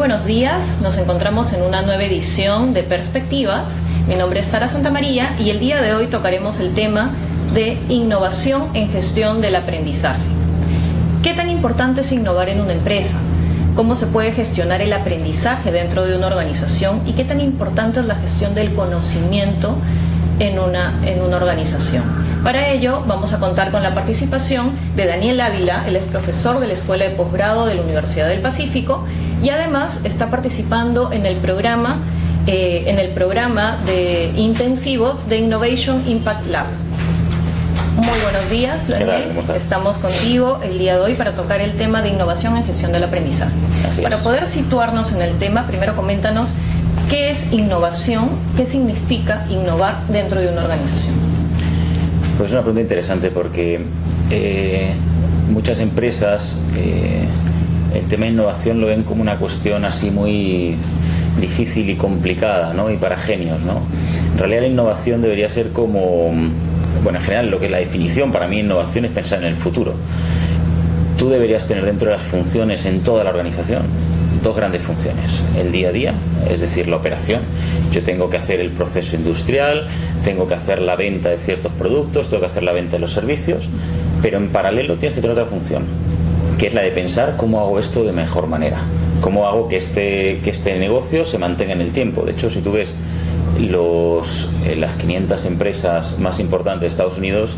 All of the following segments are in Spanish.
buenos días, nos encontramos en una nueva edición de Perspectivas. Mi nombre es Sara Santamaría y el día de hoy tocaremos el tema de innovación en gestión del aprendizaje. ¿Qué tan importante es innovar en una empresa? ¿Cómo se puede gestionar el aprendizaje dentro de una organización? ¿Y qué tan importante es la gestión del conocimiento en una organización? Para ello vamos a contar con la participación de Daniel Ávila. Él es profesor de la Escuela de Posgrado de la Universidad del Pacífico y además está participando en el programa de intensivo de Innovation Impact Lab. Muy buenos días, Daniel. ¿Cómo estás? Estamos contigo el día de hoy para tocar el tema de innovación en gestión del aprendizaje. Para poder situarnos en el tema, primero coméntanos qué es innovación, qué significa innovar dentro de una organización. Pues es una pregunta interesante porque muchas empresas el tema de innovación lo ven como una cuestión así muy difícil y complicada, ¿no? Y para genios, ¿no? En realidad la innovación debería ser como, bueno, en general lo que es la definición para mí de innovación es pensar en el futuro. Tú deberías tener dentro de las funciones en toda la organización dos grandes funciones: el día a día, es decir, la operación. Yo tengo que hacer el proceso industrial, tengo que hacer la venta de ciertos productos, tengo que hacer la venta de los servicios, pero en paralelo tienes que tener otra función, que es la de pensar cómo hago esto de mejor manera, cómo hago que este negocio se mantenga en el tiempo. De hecho, si tú ves las 500 empresas más importantes de Estados Unidos,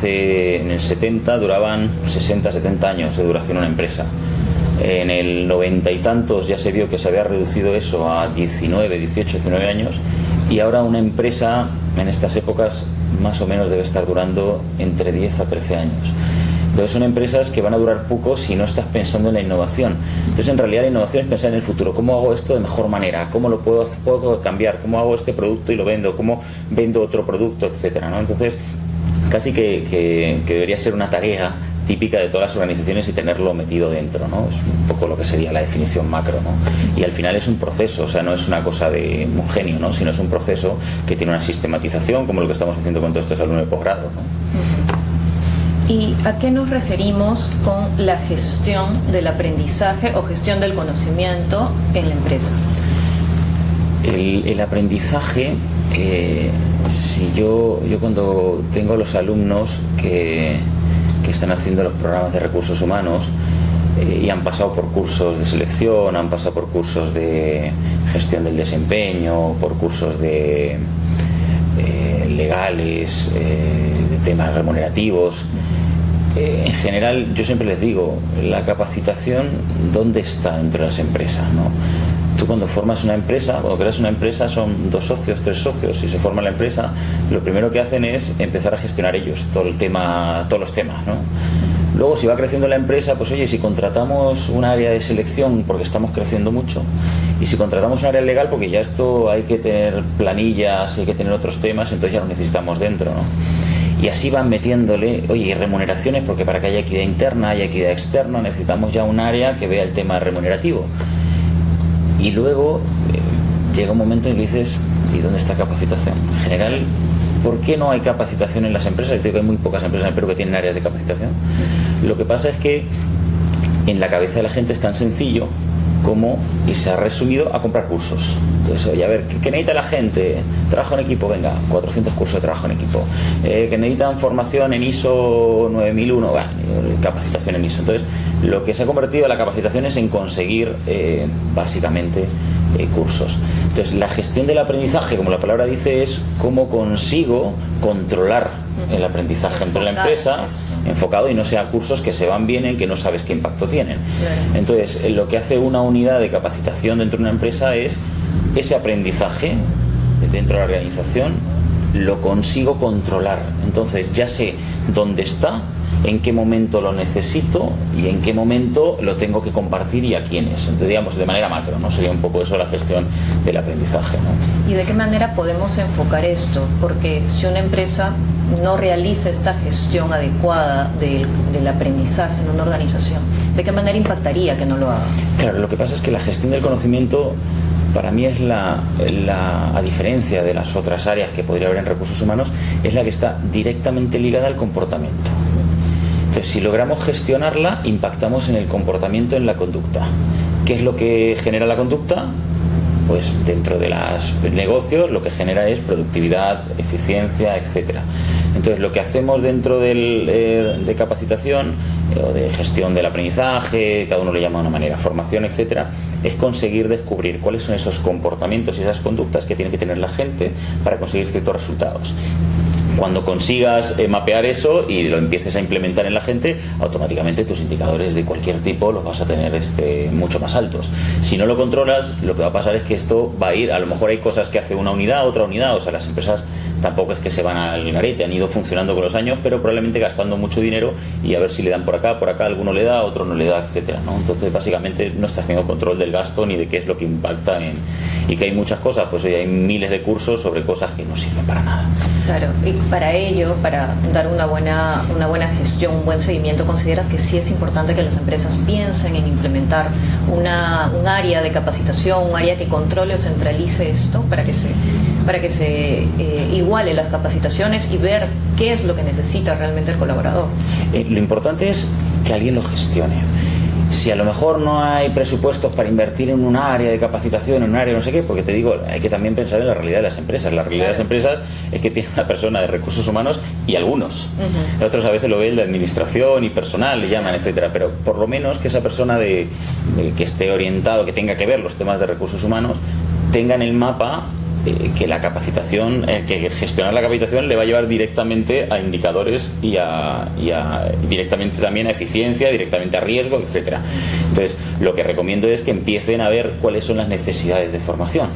en el 70 duraban 60-70 años de duración una empresa. En el 90 y tantos ya se vio que se había reducido eso a 19 años, y ahora una empresa en estas épocas más o menos debe estar durando entre 10 a 13 años. Entonces son empresas que van a durar poco si no estás pensando en la innovación. Entonces en realidad la innovación es pensar en el futuro. ¿Cómo hago esto de mejor manera? ¿Cómo lo puedo cambiar? ¿Cómo hago este producto y lo vendo? ¿Cómo vendo otro producto? Etcétera, ¿no? Entonces casi que debería ser una tarea típica de todas las organizaciones y tenerlo metido dentro, ¿no? Es un poco lo que sería la definición macro, ¿no? Y al final es un proceso, o sea, no es una cosa de un genio, ¿no? Sino es un proceso que tiene una sistematización, como lo que estamos haciendo con todos estos alumnos de posgrado, ¿no? ¿Y a qué nos referimos con la gestión del aprendizaje o gestión del conocimiento en la empresa? El aprendizaje, si yo cuando tengo a los alumnos que están haciendo los programas de recursos humanos y han pasado por cursos de selección, han pasado por cursos de gestión del desempeño, por cursos de legales, de temas remunerativos, en general yo siempre les digo, la capacitación ¿dónde está dentro de las empresas, ¿no? Tú cuando formas una empresa, cuando creas una empresa, son 2 socios, 3 socios, y se forma la empresa, lo primero que hacen es empezar a gestionar ellos todos los temas, ¿no? Luego, si va creciendo la empresa, pues oye, si contratamos un área de selección porque estamos creciendo mucho, y si contratamos un área legal porque ya esto hay que tener planillas, hay que tener otros temas, entonces ya lo necesitamos dentro, ¿no? Y así van metiéndole, oye, y remuneraciones, porque para que haya equidad interna, haya equidad externa, necesitamos ya un área que vea el tema remunerativo. Y luego llega un momento en que dices, ¿y dónde está capacitación? En general, ¿por qué no hay capacitación en las empresas? Yo digo que hay muy pocas empresas en el Perú que tienen áreas de capacitación. Lo que pasa es que en la cabeza de la gente es tan sencillo como, y se ha resumido a comprar cursos. Entonces, oye, a ver, ¿qué necesita la gente? Trabajo en equipo, venga, 400 cursos de trabajo en equipo. Que necesitan formación en ISO 9001, bueno, capacitación en ISO. Entonces, lo que se ha convertido en la capacitación es en conseguir básicamente cursos. Entonces, la gestión del aprendizaje, como la palabra dice, es cómo consigo controlar el aprendizaje dentro de la empresa, enfocado, y no sea cursos que se van bien en que no sabes qué impacto tienen. Entonces, lo que hace una unidad de capacitación dentro de una empresa es ese aprendizaje dentro de la organización lo consigo controlar. Entonces ya sé dónde está, en qué momento lo necesito y en qué momento lo tengo que compartir y a quiénes. Entonces, digamos, de manera macro, ¿no? Sería un poco eso la gestión del aprendizaje, ¿no? ¿Y de qué manera podemos enfocar esto? Porque si una empresa no realiza esta gestión adecuada del aprendizaje en una organización, ¿de qué manera impactaría que no lo haga? Claro, lo que pasa es que la gestión del conocimiento para mí es a diferencia de las otras áreas que podría haber en recursos humanos, es la que está directamente ligada al comportamiento. Entonces, si logramos gestionarla, impactamos en el comportamiento, en la conducta. ¿Qué es lo que genera la conducta? Pues dentro de los negocios lo que genera es productividad, eficiencia, etcétera. Entonces lo que hacemos dentro de capacitación o de gestión del aprendizaje, cada uno le llama de una manera, formación, etcétera, es conseguir descubrir cuáles son esos comportamientos y esas conductas que tiene que tener la gente para conseguir ciertos resultados. Cuando consigas mapear eso y lo empieces a implementar en la gente, automáticamente tus indicadores de cualquier tipo los vas a tener mucho más altos. Si no lo controlas, lo que va a pasar es que esto va a ir, a lo mejor hay cosas que hace una unidad, otra unidad, o sea, las empresas tampoco es que se van al garete, han ido funcionando con los años, pero probablemente gastando mucho dinero y a ver si le dan por acá, alguno le da, otro no le da, etcétera, ¿no? Entonces básicamente no estás teniendo control del gasto ni de qué es lo que impacta y que hay muchas cosas, pues hoy hay miles de cursos sobre cosas que no sirven para nada. Claro, y para ello, para dar una buena gestión, un buen seguimiento, ¿consideras que sí es importante que las empresas piensen en implementar un área de capacitación, un área que controle o centralice esto para que se iguale las capacitaciones y ver qué es lo que necesita realmente el colaborador? Lo importante es que alguien lo gestione. Si a lo mejor no hay presupuestos para invertir en un área de capacitación, en un área no sé qué, porque te digo, hay que también pensar en la realidad de las empresas. La realidad de las empresas es que tiene una persona de recursos humanos y algunos. Otros a veces lo ven de administración y personal, le llaman, etcétera. Pero por lo menos que esa persona que esté orientado, que tenga que ver los temas de recursos humanos, tenga en el mapa que la capacitación, que gestionar la capacitación le va a llevar directamente a indicadores y directamente también a eficiencia, directamente a riesgo, etcétera. Entonces, lo que recomiendo es que empiecen a ver cuáles son las necesidades de formación.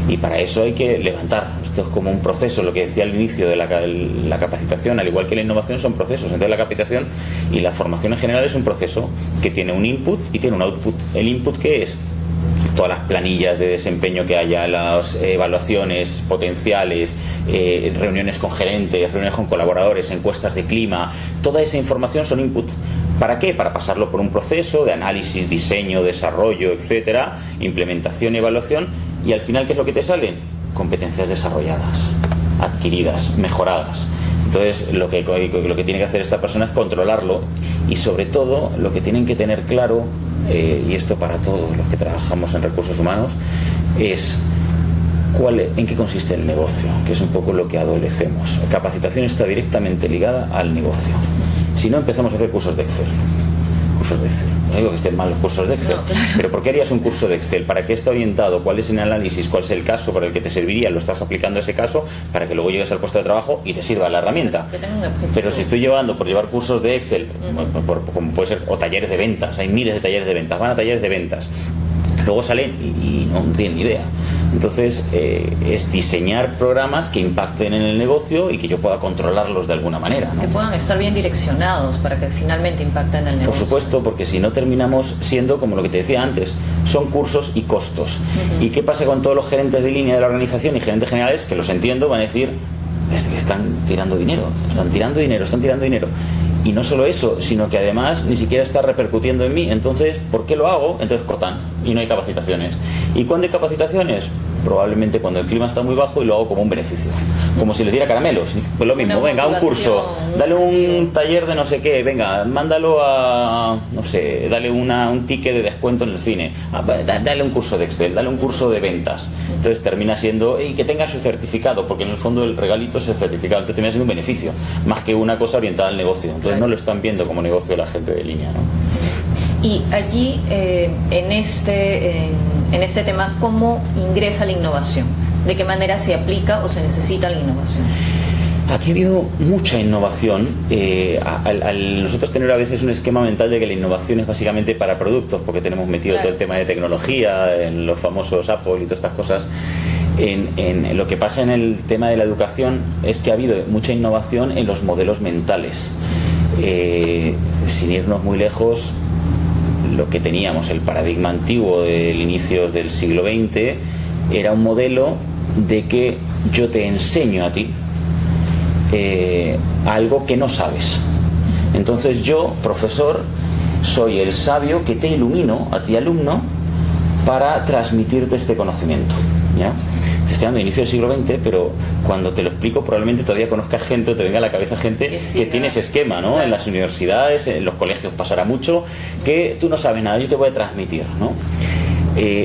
Y para eso hay que levantar. Esto es como un proceso, lo que decía al inicio de la capacitación, al igual que la innovación, son procesos. Entonces la capacitación y la formación en general es un proceso que tiene un input y tiene un output. ¿El input qué es? Todas las planillas de desempeño que haya, las evaluaciones potenciales, reuniones con gerentes, reuniones con colaboradores, encuestas de clima, toda esa información son input. ¿Para qué? Para pasarlo por un proceso de análisis, diseño, desarrollo, etcétera, implementación y evaluación, y al final, ¿qué es lo que te salen? Competencias desarrolladas, adquiridas, mejoradas. Entonces lo que tiene que hacer esta persona es controlarlo, y sobre todo lo que tienen que tener claro, y esto para todos los que trabajamos en recursos humanos, es en qué consiste el negocio, que es un poco lo que adolecemos. La capacitación está directamente ligada al negocio. Si no, empezamos a hacer cursos de Excel. No digo que estén mal los cursos de Excel, no, claro. Pero ¿por qué harías un curso de Excel? ¿Para qué está orientado? ¿Cuál es el análisis? ¿Cuál es el caso para el que te serviría? Lo estás aplicando a ese caso para que luego llegues al puesto de trabajo y te sirva la herramienta. Pero si estoy por llevar cursos de Excel, como puede ser, o talleres de ventas, hay miles de talleres de ventas, van a talleres de ventas, luego salen y no tienen ni idea. Entonces es diseñar programas que impacten en el negocio y que yo pueda controlarlos de alguna manera, ¿no? Que puedan estar bien direccionados para que finalmente impacten en el negocio. Por supuesto, porque si no terminamos siendo como lo que te decía antes, son cursos y costos. ¿Y qué pasa con todos los gerentes de línea de la organización y gerentes generales, que los entiendo, van a decir, es que están tirando dinero. Y no solo eso, sino que además ni siquiera está repercutiendo en mí. Entonces, ¿por qué lo hago? Entonces cortan y no hay capacitaciones. ¿Y cuándo hay capacitaciones? Probablemente cuando el clima está muy bajo y lo hago como un beneficio. Como si les diera caramelos. Pues lo mismo, venga, un curso, dale un taller de no sé qué, venga, mándalo a, no sé, dale un ticket de descuento en el cine, dale un curso de Excel, dale un curso de ventas. Entonces termina siendo, y que tenga su certificado, porque en el fondo el regalito es el certificado, entonces termina siendo un beneficio, más que una cosa orientada al negocio. Entonces no lo están viendo como negocio la gente de línea, ¿no? Y allí, en este tema, ¿cómo ingresa la innovación? ¿De qué manera se aplica o se necesita la innovación? Aquí ha habido mucha innovación. Al nosotros tener a veces un esquema mental de que la innovación es básicamente para productos, porque tenemos metido todo el tema de tecnología, en los famosos Apple y todas estas cosas. En lo que pasa en el tema de la educación es que ha habido mucha innovación en los modelos mentales. Sin irnos muy lejos, lo que teníamos, el paradigma antiguo del inicio del siglo XX, era un modelo de que yo te enseño a ti algo que no sabes. Entonces yo, profesor, soy el sabio que te ilumino a ti, alumno, para transmitirte este conocimiento, ¿ya? Estoy hablando de inicio del siglo XX, pero cuando te lo explico probablemente todavía conozcas gente, o te venga a la cabeza gente que tiene ese esquema, ¿no? En las universidades, en los colegios pasará mucho, que tú no sabes nada, yo te voy a transmitir, ¿no?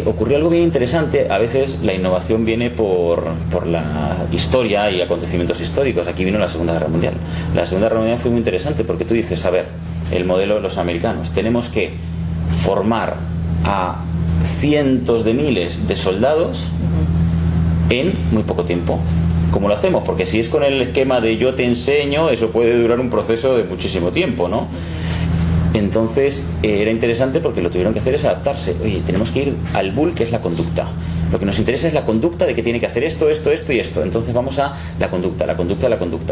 ocurrió algo bien interesante. A veces la innovación viene por la historia y acontecimientos históricos. Aquí vino la Segunda Guerra Mundial. La Segunda Guerra Mundial fue muy interesante porque tú dices, a ver, el modelo de los americanos, tenemos que formar a cientos de miles de soldados en muy poco tiempo. ¿Cómo lo hacemos? Porque si es con el esquema de yo te enseño, eso puede durar un proceso de muchísimo tiempo, ¿no? Entonces era interesante porque lo que tuvieron que hacer es adaptarse. Oye, tenemos que ir al bull, que es la conducta. Lo que nos interesa es la conducta de que tiene que hacer esto y esto. Entonces vamos a la conducta.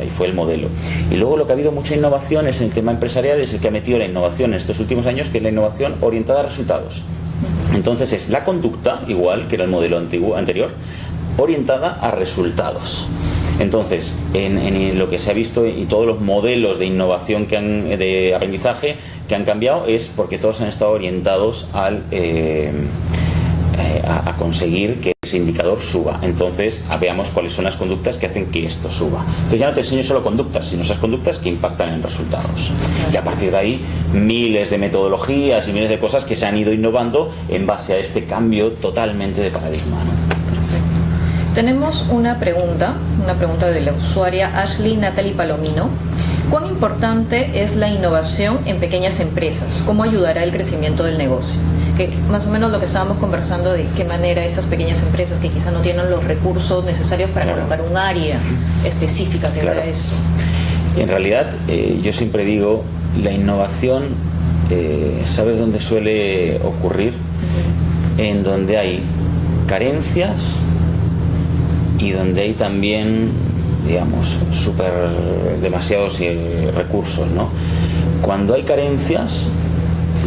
Y fue el modelo. Y luego lo que ha habido mucha innovación es el tema empresarial, es el que ha metido la innovación en estos últimos años, que es la innovación orientada a resultados. Entonces es la conducta, igual que era el modelo anterior, orientada a resultados. Entonces, en lo que se ha visto y todos los modelos de innovación de aprendizaje que han cambiado es porque todos han estado orientados a conseguir que ese indicador suba. Entonces, veamos cuáles son las conductas que hacen que esto suba. Entonces ya no te enseño solo conductas, sino esas conductas que impactan en resultados. Y a partir de ahí, miles de metodologías y miles de cosas que se han ido innovando en base a este cambio totalmente de paradigma, ¿no? Tenemos una pregunta de la usuaria Ashley Natalie Palomino. ¿Cuán importante es la innovación en pequeñas empresas? ¿Cómo ayudará el crecimiento del negocio? Que más o menos lo que estábamos conversando de qué manera esas pequeñas empresas que quizás no tienen los recursos necesarios para colocar un área específica que vea eso. En realidad, yo siempre digo, la innovación, ¿sabes dónde suele ocurrir? En donde hay carencias y donde hay también, digamos, demasiados recursos, ¿no? Cuando hay carencias,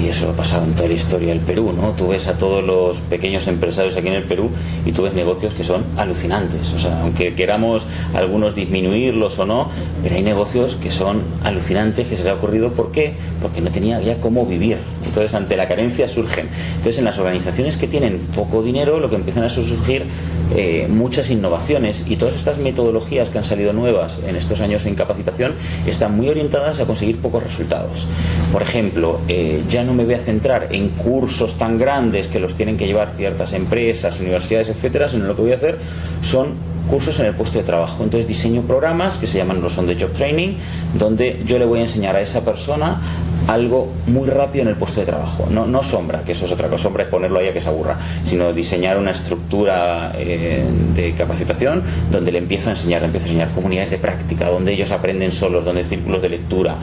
y eso ha pasado en toda la historia del Perú, ¿no? Tú ves a todos los pequeños empresarios aquí en el Perú y tú ves negocios que son alucinantes. O sea, aunque queramos algunos disminuirlos o no, pero hay negocios que son alucinantes, que se les ha ocurrido. ¿Por qué? Porque no tenía ya cómo vivir. Entonces, ante la carencia surgen. Entonces, en las organizaciones que tienen poco dinero, lo que empiezan a surgir muchas innovaciones, y todas estas metodologías que han salido nuevas en estos años en capacitación están muy orientadas a conseguir pocos resultados. Por ejemplo, ya no me voy a centrar en cursos tan grandes que los tienen que llevar ciertas empresas, universidades, etcétera, sino lo que voy a hacer son cursos en el puesto de trabajo. Entonces diseño programas que se llaman los on the job training, donde yo le voy a enseñar a esa persona algo muy rápido en el puesto de trabajo. No sombra, que eso es otra cosa. Sombra es ponerlo ahí a que se aburra, sino diseñar una estructura de capacitación donde le empiezo a enseñar comunidades de práctica, donde ellos aprenden solos, donde hay círculos de lectura,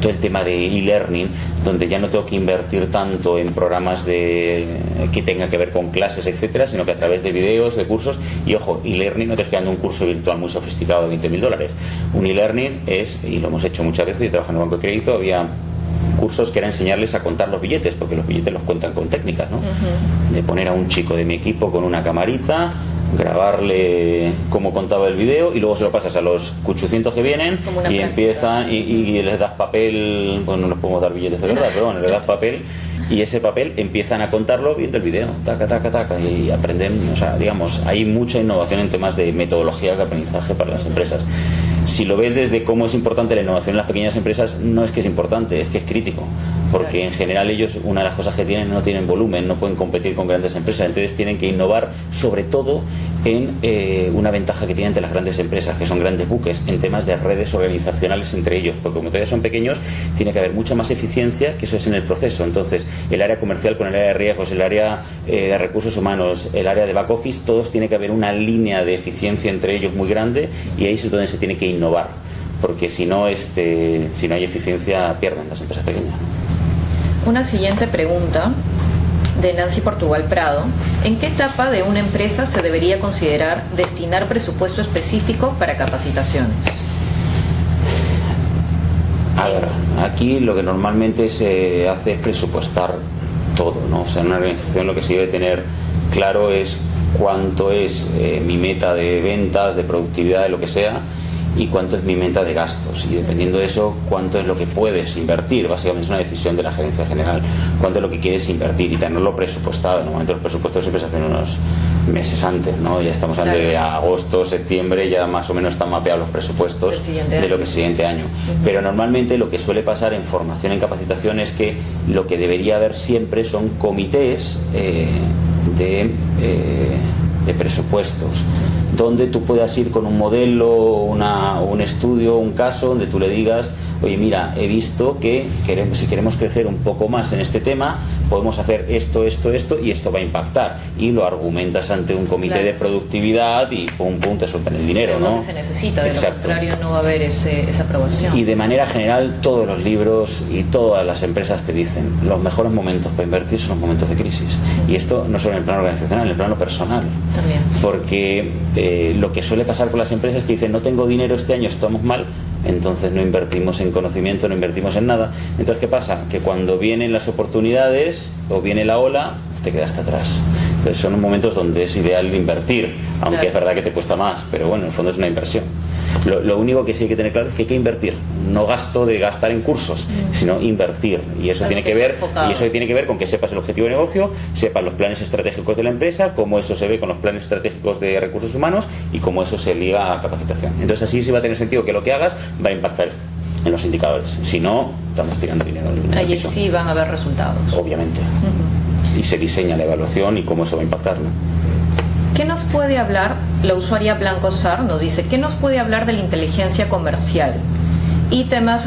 todo el tema de e-learning, donde ya no tengo que invertir tanto en programas que tengan que ver con clases, etcétera, sino que a través de videos, de cursos. Y ojo, e-learning, no te estoy dando un curso virtual muy sofisticado de $20,000. Un e-learning es, y lo hemos hecho muchas veces, yo trabajo en el banco de crédito, había cursos que era enseñarles a contar los billetes, porque los billetes los cuentan con técnicas, ¿no? De poner a un chico de mi equipo con una camarita, grabarle cómo contaba el video, y luego se lo pasas a los 800 que vienen y empiezan y les das papel. Bueno, no les podemos dar billetes de verdad, pero bueno, les das papel y ese papel empiezan a contarlo viendo el video, taca, taca, taca, y aprenden. O sea, digamos, hay mucha innovación en temas de metodologías de aprendizaje para las empresas. Si lo ves desde cómo es importante la innovación en las pequeñas empresas, no es que es importante, es que es crítico, porque en general ellos, una de las cosas que tienen, no tienen volumen, no pueden competir con grandes empresas, entonces tienen que innovar sobre todo en una ventaja que tienen entre las grandes empresas, que son grandes buques, en temas de redes organizacionales entre ellos, porque como todavía son pequeños, tiene que haber mucha más eficiencia, que eso es en el proceso. Entonces, el área comercial con el área de riesgos, el área de recursos humanos, el área de back office, todos tiene que haber una línea de eficiencia entre ellos muy grande, y ahí es donde se tiene que innovar, porque si no hay eficiencia, pierden las empresas pequeñas. Una siguiente pregunta de Nancy Portugal Prado. ¿En qué etapa de una empresa se debería considerar destinar presupuesto específico para capacitaciones? A ver, aquí lo que normalmente se hace es presupuestar todo, ¿no? O sea, en una organización lo que se debe tener claro es cuánto es mi meta de ventas, de productividad, de lo que sea, y cuánto es mi meta de gastos, y dependiendo de eso, cuánto es lo que puedes invertir. Básicamente es una decisión de la gerencia general, cuánto es lo que quieres invertir, y tenerlo presupuestado. Normalmente los presupuestos siempre se hacen meses antes, ¿no? Ya estamos hablando de agosto, septiembre, ya más o menos están mapeados los presupuestos de lo que es el siguiente año. Pero normalmente lo que suele pasar en formación, en capacitación, es que lo que debería haber siempre son comités de presupuestos, donde tú puedas ir con un modelo, un estudio, un caso, donde tú le digas: oye, mira, he visto que si queremos crecer un poco más en este tema, podemos hacer esto, y esto va a impactar. Y lo argumentas ante un comité de productividad y pum, te sueltan el dinero, pero ¿no? Que se necesita, de lo contrario no va a haber esa aprobación. Y de manera general, todos los libros y todas las empresas te dicen: los mejores momentos para invertir son los momentos de crisis. Y esto no solo en el plano organizacional, en el plano personal. También. Porque lo que suele pasar con las empresas es que dicen: no tengo dinero este año, estamos mal, entonces no invertimos en conocimiento, no invertimos en nada. Entonces, ¿qué pasa? Que cuando vienen las oportunidades o viene la ola, te quedaste atrás. Entonces son momentos donde es ideal invertir, aunque es verdad que te cuesta más, pero bueno, en el fondo es una inversión. Lo único que sí hay que tener claro es que hay que invertir, no gastar en cursos, sino invertir, y eso tiene que ver con que sepas el objetivo de negocio, sepas los planes estratégicos de la empresa, cómo eso se ve con los planes estratégicos de recursos humanos y cómo eso se liga a capacitación. Entonces así sí va a tener sentido que lo que hagas va a impactar en los indicadores. Si no, estamos tirando dinero en el piso. Sí van a haber resultados, obviamente. Y se diseña la evaluación y cómo eso va a impactar, ¿no? ¿Qué nos puede hablar? La usuaria Blanco Sar nos dice: ¿qué nos puede hablar de la inteligencia comercial y temas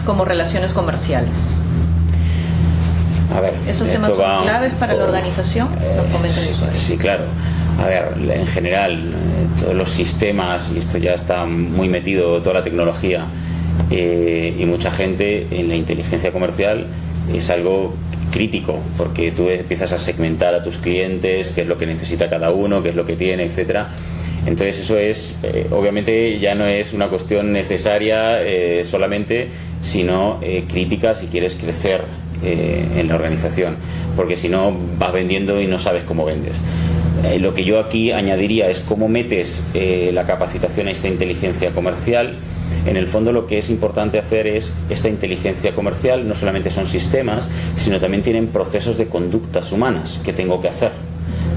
como relaciones comerciales? A ver, ¿esos temas son claves para la organización? Nos comenta el usuario. Sí, claro. A ver, en general, todos los sistemas, y esto ya está muy metido, toda la tecnología y mucha gente en la inteligencia comercial es algo crítico, porque tú empiezas a segmentar a tus clientes, qué es lo que necesita cada uno, qué es lo que tiene, etcétera. Entonces eso es, obviamente ya no es una cuestión necesaria solamente, sino crítica si quieres crecer en la organización, porque si no vas vendiendo y no sabes cómo vendes. Lo que yo aquí añadiría es cómo metes la capacitación a esta inteligencia comercial. En el fondo lo que es importante hacer es, esta inteligencia comercial no solamente son sistemas, sino también tienen procesos de conductas humanas que tengo que hacer.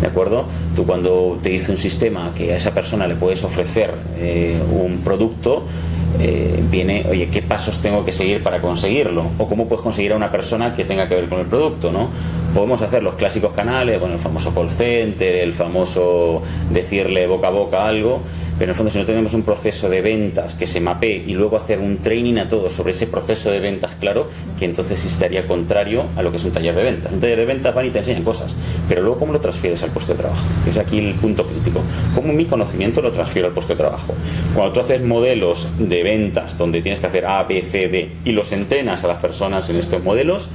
¿De acuerdo? Tú cuando te dice un sistema que a esa persona le puedes ofrecer un producto, viene: oye, ¿qué pasos tengo que seguir para conseguirlo? O cómo puedes conseguir a una persona que tenga que ver con el producto, ¿no? Podemos hacer los clásicos canales, bueno, el famoso call center, el famoso decirle boca a boca algo, pero en el fondo si no tenemos un proceso de ventas que se mapee y luego hacer un training a todos sobre ese proceso de ventas claro, que entonces sí estaría contrario a lo que es un taller de ventas. Un taller de ventas van y te enseñan cosas, pero luego ¿cómo lo transfieres al puesto de trabajo? Que es aquí el punto crítico. ¿Cómo mi conocimiento lo transfiero al puesto de trabajo? Cuando tú haces modelos de ventas donde tienes que hacer A, B, C, D y los entrenas a las personas en estos modelos,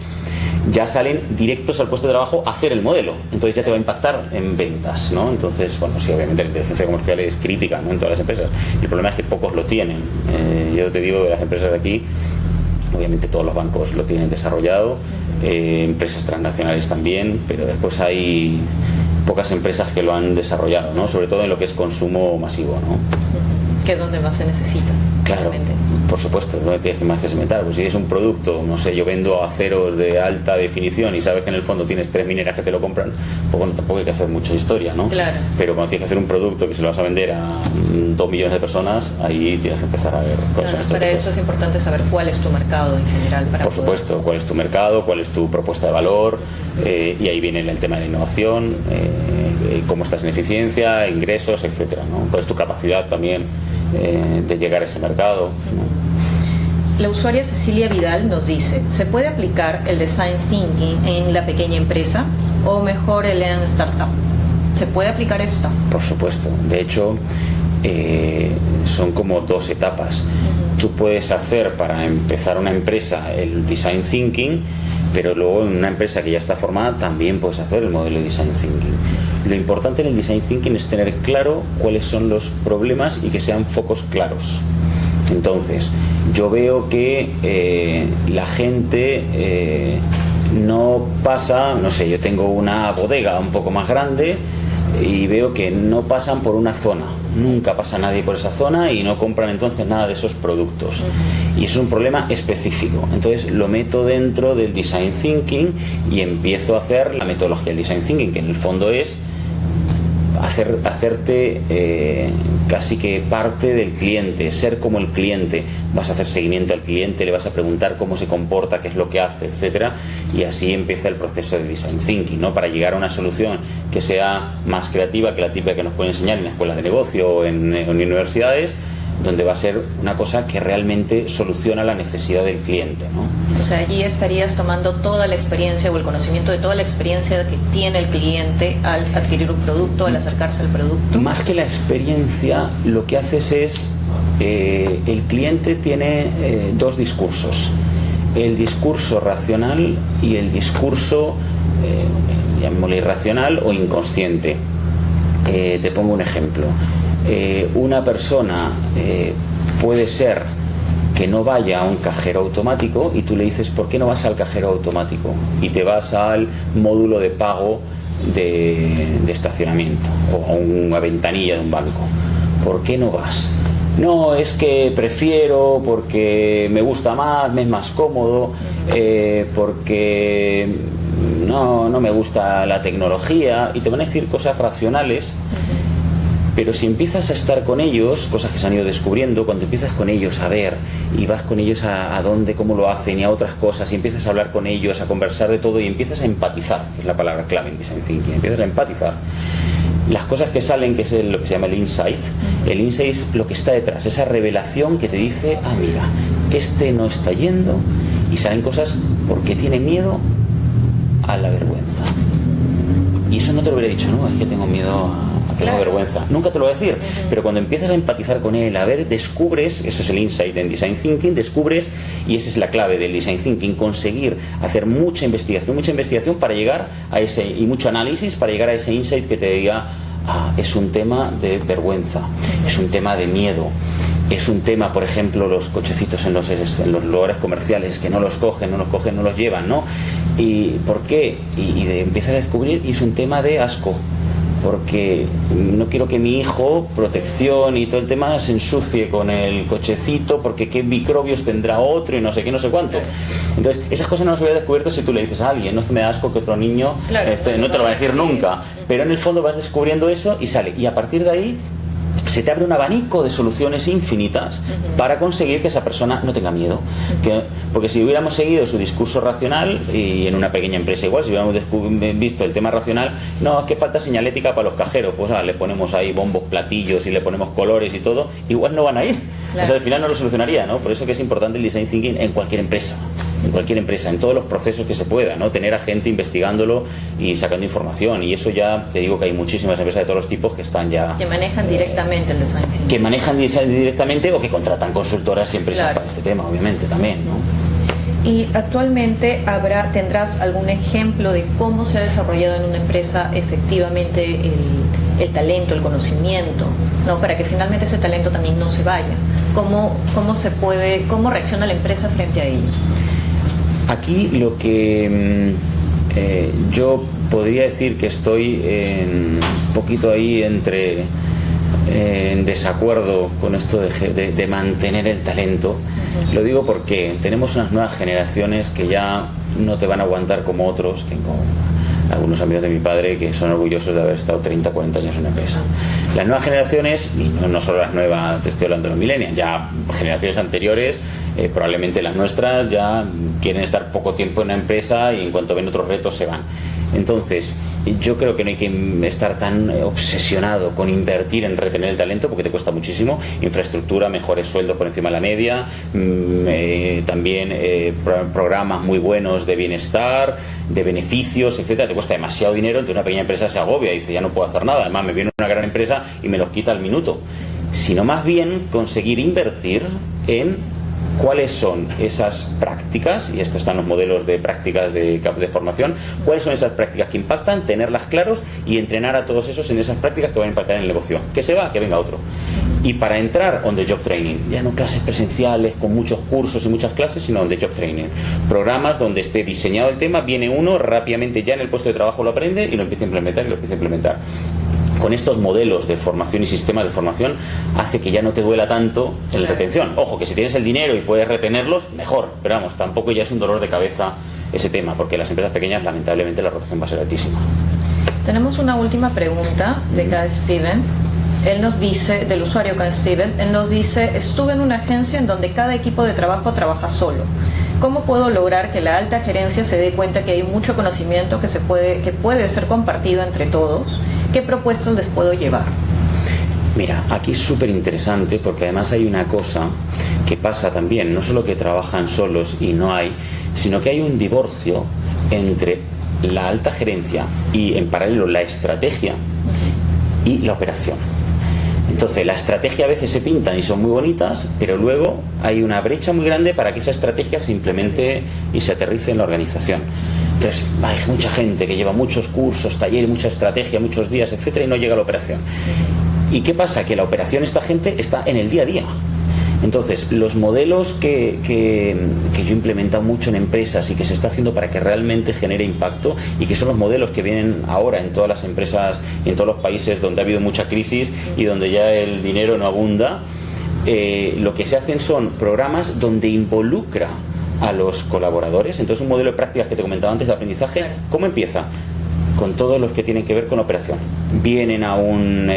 ya salen directos al puesto de trabajo a hacer el modelo, entonces ya te va a impactar en ventas, ¿no? Entonces, bueno, sí, obviamente la inteligencia comercial es crítica, ¿no?, en todas las empresas. El problema es que pocos lo tienen. Yo te digo, de las empresas de aquí, obviamente todos los bancos lo tienen desarrollado, empresas transnacionales también, pero después hay pocas empresas que lo han desarrollado, ¿no?, sobre todo en lo que es consumo masivo, ¿no? Que es donde más se necesita. Claro, por supuesto, es donde tienes que más que segmentar. Pues si es un producto, no sé, yo vendo aceros de alta definición y sabes que en el fondo tienes 3 mineras que te lo compran, pues bueno, tampoco hay que hacer mucha historia, ¿no? Claro. Pero cuando tienes que hacer un producto que se lo vas a vender a 2 millones de personas, ahí tienes que empezar a ver cuáles son estos. Para eso es importante saber cuál es tu mercado en general. Por supuesto, cuál es tu mercado, cuál es tu propuesta de valor, y ahí viene el tema de la innovación, cómo estás en eficiencia, ingresos, etcétera, ¿no? Cuál es tu capacidad también de llegar a ese mercado, ¿no? La usuaria Cecilia Vidal nos dice: ¿se puede aplicar el Design Thinking en la pequeña empresa o mejor el Lean Startup? ¿Se puede aplicar esto? Por supuesto. De hecho, son como 2 etapas. Tú puedes hacer para empezar una empresa el Design Thinking, pero luego en una empresa que ya está formada también puedes hacer el modelo de Design Thinking. Lo importante en el Design Thinking es tener claro cuáles son los problemas y que sean focos claros. Entonces, yo veo que la gente no pasa, no sé, yo tengo una bodega un poco más grande y veo que no pasan por una zona, nunca pasa nadie por esa zona y no compran entonces nada de esos productos. Y es un problema específico. Entonces lo meto dentro del Design Thinking y empiezo a hacer la metodología del Design Thinking, que en el fondo es hacerte casi que parte del cliente, ser como el cliente. Vas a hacer seguimiento al cliente, le vas a preguntar cómo se comporta, qué es lo que hace, etcétera, y así empieza el proceso de design thinking, ¿no? Para llegar a una solución que sea más creativa que la típica que nos pueden enseñar en escuelas de negocio o en universidades, donde va a ser una cosa que realmente soluciona la necesidad del cliente, ¿no? O sea, allí estarías tomando toda la experiencia o el conocimiento de toda la experiencia que tiene el cliente al adquirir un producto, al acercarse al producto. Más que la experiencia, lo que haces es, el cliente tiene dos discursos: el discurso racional y el discurso, llamémosle irracional o inconsciente. Te pongo un ejemplo. Una persona puede ser que no vaya a un cajero automático y tú le dices, ¿por qué no vas al cajero automático? Y te vas al módulo de pago de estacionamiento o a una ventanilla de un banco. ¿Por qué no vas? No, es que prefiero, porque me gusta más, me es más cómodo, porque no me gusta la tecnología, y te van a decir cosas racionales. Pero si empiezas a estar con ellos, cosas que se han ido descubriendo, cuando empiezas con ellos a ver y vas con ellos a dónde, cómo lo hacen y a otras cosas, y empiezas a hablar con ellos, a conversar de todo y empiezas a empatizar, que es la palabra clave en Design Thinking, empiezas a empatizar. Las cosas que salen, que es lo que se llama el insight es lo que está detrás, esa revelación que te dice, mira, este no está yendo, y salen cosas porque tiene miedo a la vergüenza. Y eso no te lo hubiera dicho, no, es que tengo miedo tengo vergüenza. Nunca te lo voy a decir, pero cuando empiezas a empatizar con él, a ver, descubres, eso es el insight en Design Thinking, descubres, y esa es la clave del Design Thinking, conseguir hacer mucha investigación para llegar a ese, y mucho análisis para llegar a ese insight que te diga, es un tema de vergüenza, es un tema de miedo, es un tema, por ejemplo, los cochecitos en los lugares comerciales que no los cogen, no los llevan, ¿no? ¿Y por qué? Y empiezas a descubrir, y es un tema de asco, porque no quiero que mi hijo, protección y todo el tema, se ensucie con el cochecito, porque qué microbios tendrá otro y no sé qué, no sé cuánto. Entonces, esas cosas no las hubiera descubierto si tú le dices a alguien, no es que me da asco que otro niño, no te lo va a decir nunca, pero en el fondo vas descubriendo eso y sale, y a partir de ahí se te abre un abanico de soluciones infinitas para conseguir que esa persona no tenga miedo. Porque si hubiéramos seguido su discurso racional, y en una pequeña empresa igual, si hubiéramos visto el tema racional, no, es que falta señalética para los cajeros, pues le ponemos ahí bombos, platillos y le ponemos colores y todo, igual no van a ir. Claro. O sea, al final no lo solucionaría, ¿no? Por eso que es importante el design thinking en cualquier empresa, en todos los procesos que se pueda, ¿no? Tener a gente investigándolo y sacando información, y eso ya te digo que hay muchísimas empresas de todos los tipos que están ya... Que manejan directamente el design thinking. Que manejan directamente, o que contratan consultoras y empresas para este tema, obviamente, también, ¿no? Y actualmente tendrás algún ejemplo de cómo se ha desarrollado en una empresa efectivamente el talento, el conocimiento, ¿no? Para que finalmente ese talento también no se vaya. ¿Cómo reacciona la empresa frente a ello? Aquí lo que yo podría decir que estoy un poquito ahí en desacuerdo con esto de mantener el talento. Lo digo porque tenemos unas nuevas generaciones que ya no te van a aguantar como otros. Tengo algunos amigos de mi padre que son orgullosos de haber estado 30, 40 años en una empresa. Las nuevas generaciones, y no solo las nuevas, te estoy hablando de los millennials, ya generaciones anteriores, probablemente las nuestras, ya quieren estar poco tiempo en una empresa y en cuanto ven otros retos se van. Entonces, yo creo que no hay que estar tan obsesionado con invertir en retener el talento, porque te cuesta muchísimo. Infraestructura, mejores sueldos por encima de la media, también programas muy buenos de bienestar, de beneficios, etcétera. Te cuesta demasiado dinero, entonces una pequeña empresa se agobia y dice, ya no puedo hacer nada, además me viene una gran empresa y me los quita al minuto. Sino más bien conseguir invertir en cuáles son esas prácticas, y esto están los modelos de prácticas de formación, cuáles son esas prácticas que impactan, tenerlas claros y entrenar a todos esos en esas prácticas que van a impactar en el negocio. Que se va, que venga otro. Y para entrar on the job training, ya no clases presenciales con muchos cursos y muchas clases, sino on the job training. Programas donde esté diseñado el tema, viene uno, rápidamente ya en el puesto de trabajo lo aprende y lo empieza a implementar. Con estos modelos de formación y sistemas de formación hace que ya no te duela tanto en la retención. Ojo, que si tienes el dinero y puedes retenerlos, mejor, pero vamos, tampoco ya es un dolor de cabeza ese tema, porque en las empresas pequeñas lamentablemente la rotación va a ser altísima. Tenemos una última pregunta de K. Steven. Él nos dice, del usuario K. Steven, él nos dice: estuve en una agencia en donde cada equipo de trabajo trabaja solo. ¿Cómo puedo lograr que la alta gerencia se dé cuenta que hay mucho conocimiento que puede ser compartido entre todos? ¿Qué propuestas les puedo llevar? Mira, aquí es súper interesante porque además hay una cosa que pasa también, no solo que trabajan solos y no hay, sino que hay un divorcio entre la alta gerencia y en paralelo la estrategia y la operación. Entonces la estrategia a veces se pintan y son muy bonitas, pero luego hay una brecha muy grande para que esa estrategia se implemente y se aterrice en la organización. Entonces hay mucha gente que lleva muchos cursos, talleres, mucha estrategia, muchos días, etcétera, y no llega a la operación. ¿Y qué pasa? Que la operación, esta gente está en el día a día. Entonces, los modelos que yo he implementado mucho en empresas y que se está haciendo para que realmente genere impacto, y que son los modelos que vienen ahora en todas las empresas y en todos los países donde ha habido mucha crisis y donde ya el dinero no abunda, lo que se hacen son programas donde involucra a los colaboradores. Entonces, un modelo de prácticas que te comentaba antes de aprendizaje, ¿cómo empieza? Con todos los que tienen que ver con operación. Vienen a un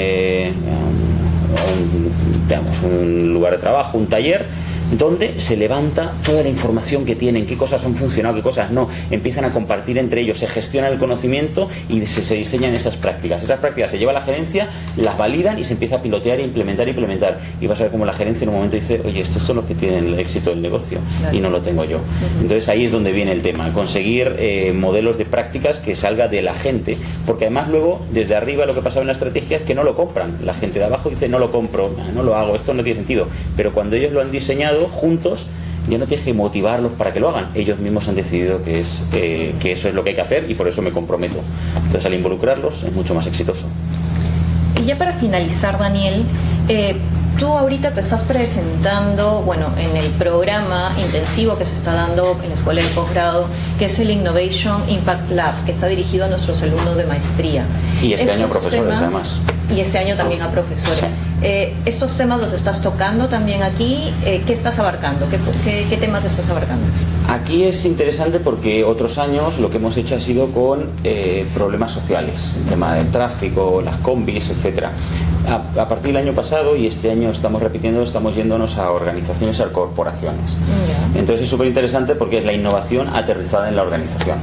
lugar de trabajo, un taller, donde se levanta toda la información que tienen, qué cosas han funcionado, qué cosas no, empiezan a compartir entre ellos, se gestiona el conocimiento y se diseñan esas prácticas. Esas prácticas se lleva a la gerencia, las validan y se empieza a pilotear e implementar. Y vas a ver cómo la gerencia en un momento dice: oye, estos son los que tienen el éxito del negocio, claro, y no lo tengo yo. Entonces ahí es donde viene el tema, conseguir modelos de prácticas que salga de la gente, porque además luego desde arriba lo que pasaba en la estrategia es que no lo compran. La gente de abajo dice: no lo compro, no lo hago, esto no tiene sentido. Pero cuando ellos lo han diseñado juntos, ya no tienes que motivarlos para que lo hagan. Ellos mismos han decidido que eso es lo que hay que hacer, y por eso me comprometo. Entonces, al involucrarlos es mucho más exitoso. Y ya para finalizar, Daniel, tú ahorita te estás presentando, bueno, en el programa intensivo que se está dando en la escuela de posgrado, que es el Innovation Impact Lab, que está dirigido a nuestros alumnos de maestría. Y este año a profesores, además. Y este año también a profesores. Sí. ¿Estos temas los estás tocando también aquí? ¿Qué estás abarcando? ¿Qué temas estás abarcando? Aquí es interesante porque otros años lo que hemos hecho ha sido con problemas sociales, el tema del tráfico, las combis, etcétera. A partir del año pasado, y este año estamos repitiendo, estamos yéndonos a organizaciones, a corporaciones. Entonces es súper interesante porque es la innovación aterrizada en la organización.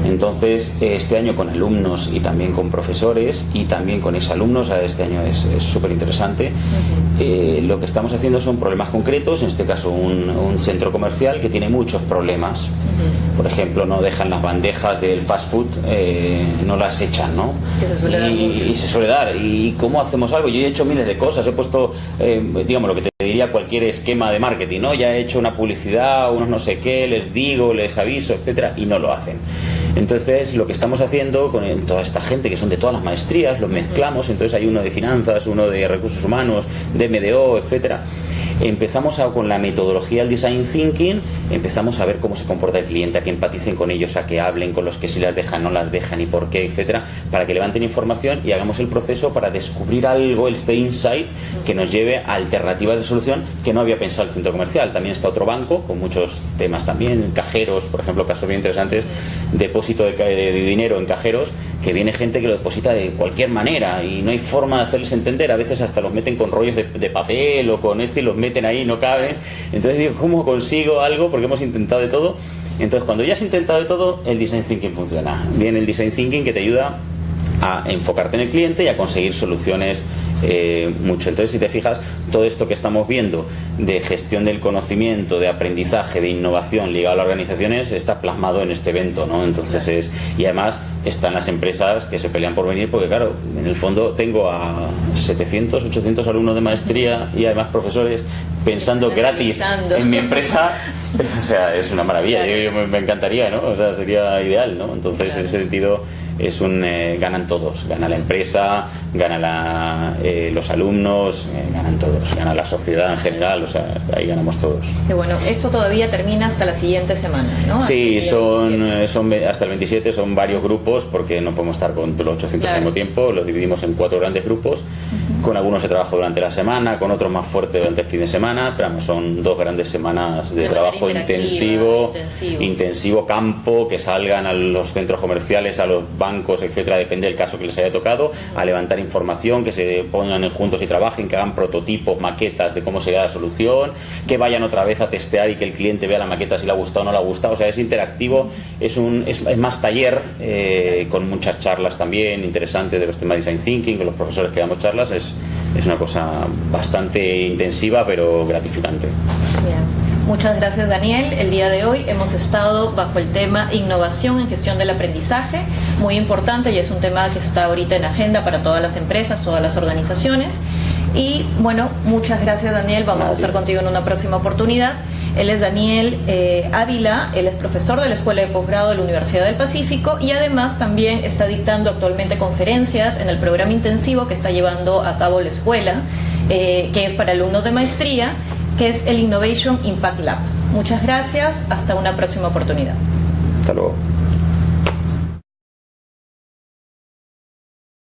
Entonces este año con alumnos y también con profesores y también con exalumnos, este año es súper interesante. Lo que estamos haciendo son problemas concretos, en este caso un centro comercial que tiene muchos problemas. Por ejemplo, no dejan las bandejas del fast food, no las echan, ¿no? Y se suele dar. ¿Y cómo hacemos algo? Yo he hecho miles de cosas, he puesto, digamos, lo que te diría cualquier esquema de marketing, ¿no? Ya he hecho una publicidad, unos no sé qué, les digo, les aviso, etcétera, y no lo hacen. Entonces, lo que estamos haciendo con toda esta gente que son de todas las maestrías, los mezclamos. Entonces hay uno de finanzas, uno de recursos humanos, de MDO, etcétera. Empezamos con la metodología del design thinking, empezamos a ver cómo se comporta el cliente, a que empaticen con ellos, a que hablen con los que sí las dejan, no las dejan y por qué, etcétera, para que levanten información y hagamos el proceso para descubrir algo, este insight, que nos lleve a alternativas de solución que no había pensado el centro comercial. También está otro banco con muchos temas también, cajeros, por ejemplo, casos bien interesantes, depósito de dinero en cajeros, que viene gente que lo deposita de cualquier manera y no hay forma de hacerles entender. A veces hasta los meten con rollos de papel o con y los meten ahí, no caben. Entonces digo, ¿cómo consigo algo? Porque hemos intentado de todo. Entonces, cuando ya has intentado de todo, el design thinking funciona. Viene el design thinking que te ayuda a enfocarte en el cliente y a conseguir soluciones mucho. Entonces, si te fijas, todo esto que estamos viendo de gestión del conocimiento, de aprendizaje, de innovación ligado a las organizaciones, está plasmado en este evento, ¿no? Entonces y además están las empresas que se pelean por venir, porque claro, en el fondo tengo a 700, 800 alumnos de maestría y además profesores pensando gratis en mi empresa. O sea, es una maravilla. Yo me encantaría, ¿no? O sea, sería ideal, ¿no? Entonces, en ese sentido, es ganan todos. Gana la empresa, gana los alumnos, ganan todos, gana la sociedad en general, o sea, ahí ganamos todos. Y bueno, eso todavía termina hasta la siguiente semana, ¿no? Sí, son hasta el 27, son varios grupos, porque no podemos estar con los 800 al mismo tiempo, los dividimos en 4 grandes grupos, con algunos se trabaja durante la semana, con otros más fuertes durante el fin de semana, pero vamos, son 2 grandes semanas de trabajo intensivo, campo, que salgan a los centros comerciales, a los bancos, etcétera, depende del caso que les haya tocado, a levantar información, que se pongan juntos y trabajen, que hagan prototipos, maquetas de cómo sería la solución, que vayan otra vez a testear y que el cliente vea la maqueta si le ha gustado o no le ha gustado. O sea, es interactivo, es más taller, con muchas charlas también interesantes de los temas de Design Thinking, con los profesores que damos charlas. Es una cosa bastante intensiva pero gratificante. Bien. Muchas gracias, Daniel. El día de hoy hemos estado bajo el tema innovación en gestión del aprendizaje, muy importante, y es un tema que está ahorita en agenda para todas las empresas, todas las organizaciones. Y bueno, muchas gracias, Daniel. Vamos a estar contigo en una próxima oportunidad. Él es Daniel Ávila, él es profesor de la Escuela de Posgrado de la Universidad del Pacífico y además también está dictando actualmente conferencias en el programa intensivo que está llevando a cabo la escuela, que es para alumnos de maestría, que es el Innovation Impact Lab. Muchas gracias, hasta una próxima oportunidad. Hasta luego.